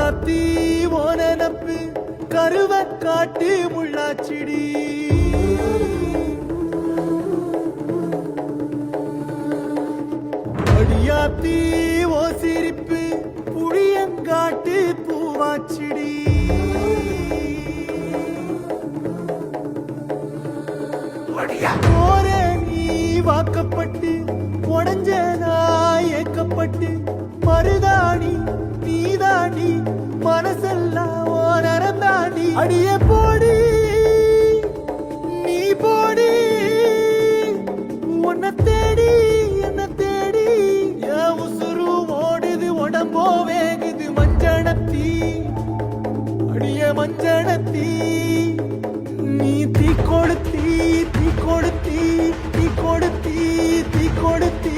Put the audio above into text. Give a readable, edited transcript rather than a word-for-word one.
ராசாத்தி ஓனப்பு கருவ காட்டு முள்ளாச்சிடி அடியாத்தி ஓ சிரிப்பு புளியங்காட்டு பூவாச்சிடி போற நீ வாக்கப்பட்டு உடஞ்ச நாய் ஏக்கப்பட்டு மருதாணி நீதாண்டி மனசெல்லாம் நரந்தாண்டி அடிய போடி நீ போடி உன்னை தேடி என்ன தேடி என் உசுரு ஓடுது உடம்போ வேகுது மஞ்சனத்தி அடிய மஞ்சனத்தி நீ தீ கொடுத்தி தீ கொடுத்தி தீ கொடுத்தி தீ கொடுத்தி